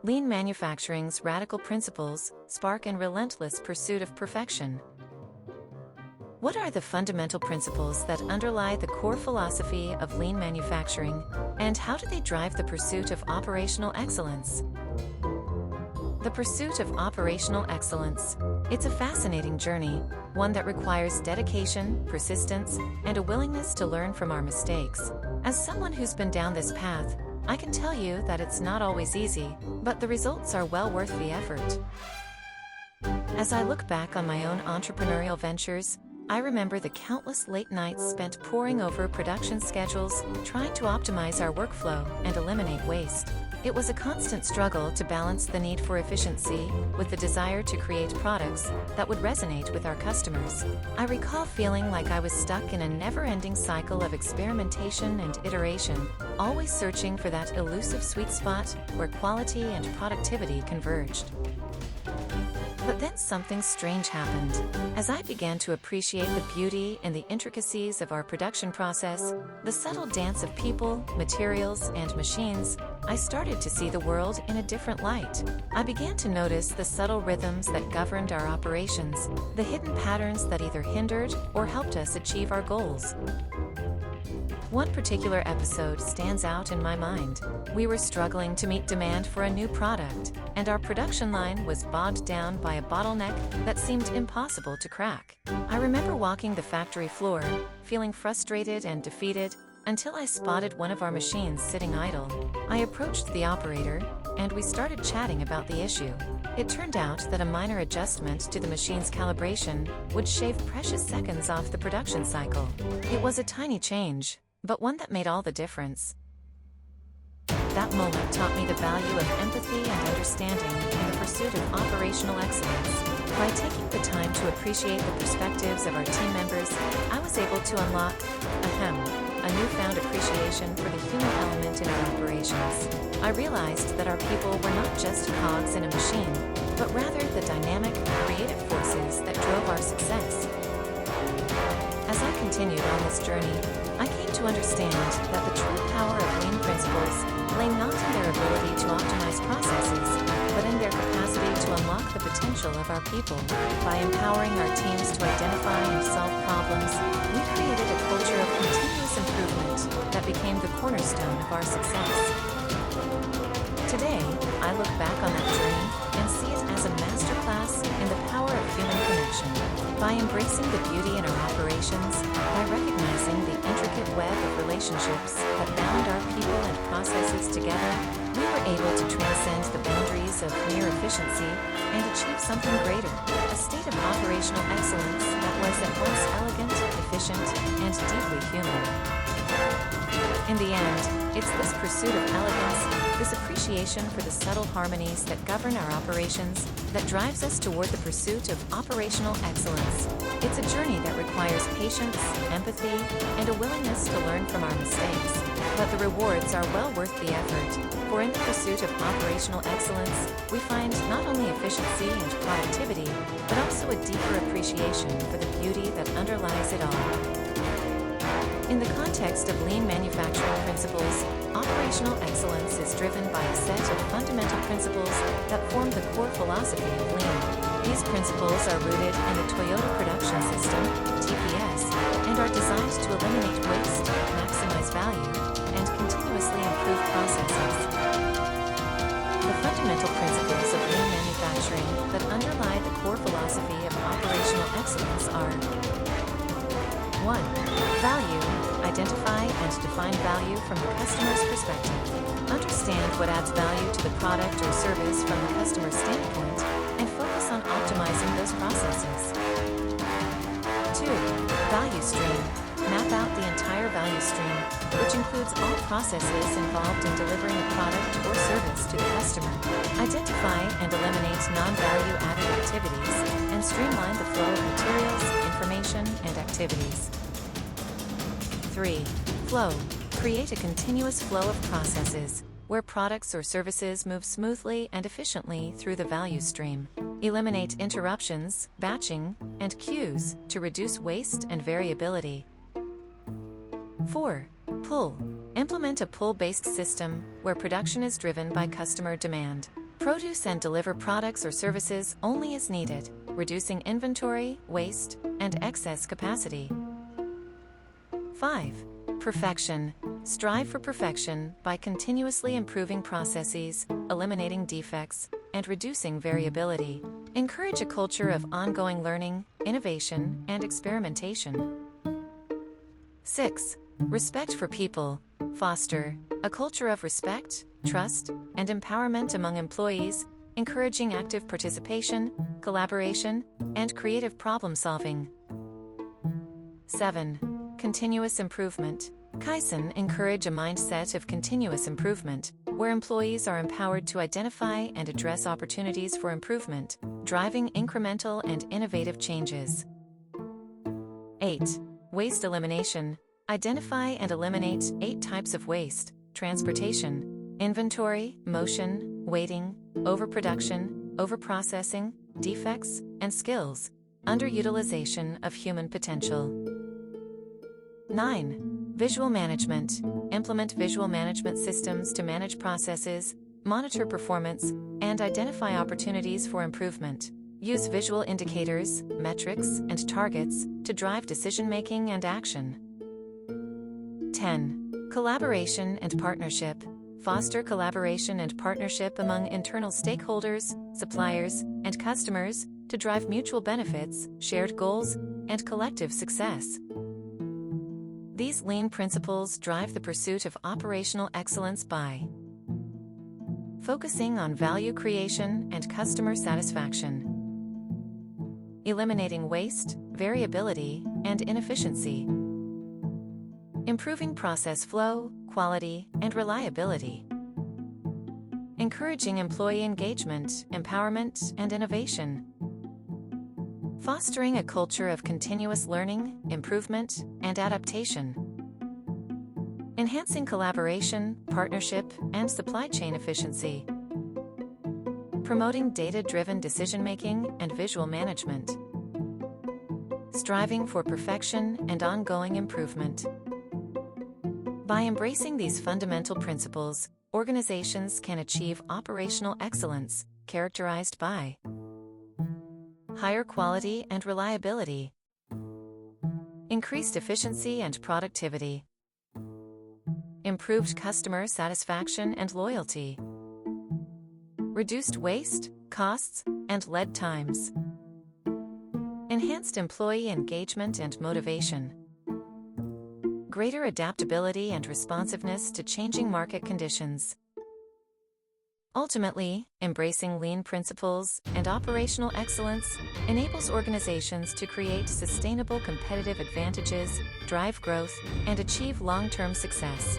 Lean manufacturing's radical principles spark a relentless pursuit of perfection. What are the fundamental principles that underlie the core philosophy of lean manufacturing, and how do they drive the pursuit of operational excellence? The pursuit of operational excellence. It's a fascinating journey, one that requires dedication, persistence, and a willingness to learn from our mistakes. As someone who's been down this path, I can tell you that it's not always easy, but the results are well worth the effort. As I look back on my own entrepreneurial ventures, I remember the countless late nights spent poring over production schedules, trying to optimize our workflow and eliminate waste. It was a constant struggle to balance the need for efficiency with the desire to create products that would resonate with our customers. I recall feeling like I was stuck in a never-ending cycle of experimentation and iteration, always searching for that elusive sweet spot where quality and productivity converged. But then something strange happened. As I began to appreciate the beauty and the intricacies of our production process, the subtle dance of people, materials, and machines, I started to see the world in a different light. I began to notice the subtle rhythms that governed our operations, the hidden patterns that either hindered or helped us achieve our goals. One particular episode stands out in my mind. We were struggling to meet demand for a new product, and our production line was bogged down by a bottleneck that seemed impossible to crack. I remember walking the factory floor, feeling frustrated and defeated, until I spotted one of our machines sitting idle. I approached the operator, and we started chatting about the issue. It turned out that a minor adjustment to the machine's calibration would shave precious seconds off the production cycle. It was a tiny change, but one that made all the difference. That moment taught me the value of empathy and understanding in the pursuit of operational excellence. By taking the time to appreciate the perspectives of our team members, I was able to unlock a newfound appreciation for the human element in our operations. I realized that our people were not just cogs in a machine, but rather the dynamic, creative forces that drove our success. As I continued on this journey, I came to understand that the true power of lean principles lay not in their ability to optimize processes, but in their capacity to unlock the potential of our people. By empowering our teams to identify and solve problems, we created a culture of continuous improvement that became the cornerstone of our success. Today, I look back on that journey and see it as a masterclass in the power of human connection. By embracing the beauty in our operations, by recognizing the intricate web of relationships that bound our people and processes together, we were able to transcend the boundaries of mere efficiency and achieve something greater, a state of operational excellence that was at once elegant, efficient, and deeply human. In the end, it's this pursuit of elegance, this appreciation for the subtle harmonies that govern our operations, that drives us toward the pursuit of operational excellence. It's a journey that requires patience, empathy, and a willingness to learn from our mistakes. But the rewards are well worth the effort, for in the pursuit of operational excellence, we find not only efficiency and productivity, but also a deeper appreciation for the beauty that underlies it all. In the context of lean manufacturing principles, operational excellence is driven by a set of fundamental principles that form the core philosophy of lean. These principles are rooted in the Toyota Production System, TPS, and are designed to eliminate waste, maximize value, and continuously improve processes. The fundamental principles of lean manufacturing that underlie the core philosophy of operational excellence are: 1. Value. Identify and define value from the customer's perspective. Understand what adds value to the product or service from the customer's standpoint, and focus on optimizing those processes. 2. Value stream. Map out the entire value stream, which includes all processes involved in delivering a product or service to the customer. Identify and eliminate non-value-added activities, and streamline the flow of materials, information, and activities. 3. Flow. Create a continuous flow of processes, where products or services move smoothly and efficiently through the value stream. Eliminate interruptions, batching, and queues to reduce waste and variability. 4. Pull. Implement a pull-based system where production is driven by customer demand. Produce and deliver products or services only as needed, reducing inventory, waste, and excess capacity. 5. Perfection. Strive for perfection by continuously improving processes, eliminating defects, and reducing variability. Encourage a culture of ongoing learning, innovation, and experimentation. 6. Respect for people. Foster a culture of respect, trust, and empowerment among employees, encouraging active participation, collaboration, and creative problem-solving. 7. Continuous improvement. Kaizen encourage a mindset of continuous improvement, where employees are empowered to identify and address opportunities for improvement, driving incremental and innovative changes. 8. Waste elimination. Identify and eliminate 8 types of waste: transportation, inventory, motion, waiting, overproduction, overprocessing, defects, and skills, underutilization of human potential. 9. Visual management. Implement visual management systems to manage processes, monitor performance, and identify opportunities for improvement. Use visual indicators, metrics, and targets to drive decision-making and action. 10. Collaboration and partnership. Foster collaboration and partnership among internal stakeholders, suppliers, and customers to drive mutual benefits, shared goals, and collective success. These lean principles drive the pursuit of operational excellence by focusing on value creation and customer satisfaction, eliminating waste, variability, and inefficiency, improving process flow, quality, and reliability, encouraging employee engagement, empowerment, and innovation, fostering a culture of continuous learning, improvement, and adaptation, enhancing collaboration, partnership, and supply chain efficiency, promoting data-driven decision-making and visual management, striving for perfection and ongoing improvement. By embracing these fundamental principles, organizations can achieve operational excellence, characterized by higher quality and reliability, increased efficiency and productivity, improved customer satisfaction and loyalty, reduced waste, costs, and lead times, enhanced employee engagement and motivation, greater adaptability and responsiveness to changing market conditions. Ultimately, embracing lean principles and operational excellence enables organizations to create sustainable competitive advantages, drive growth, and achieve long-term success.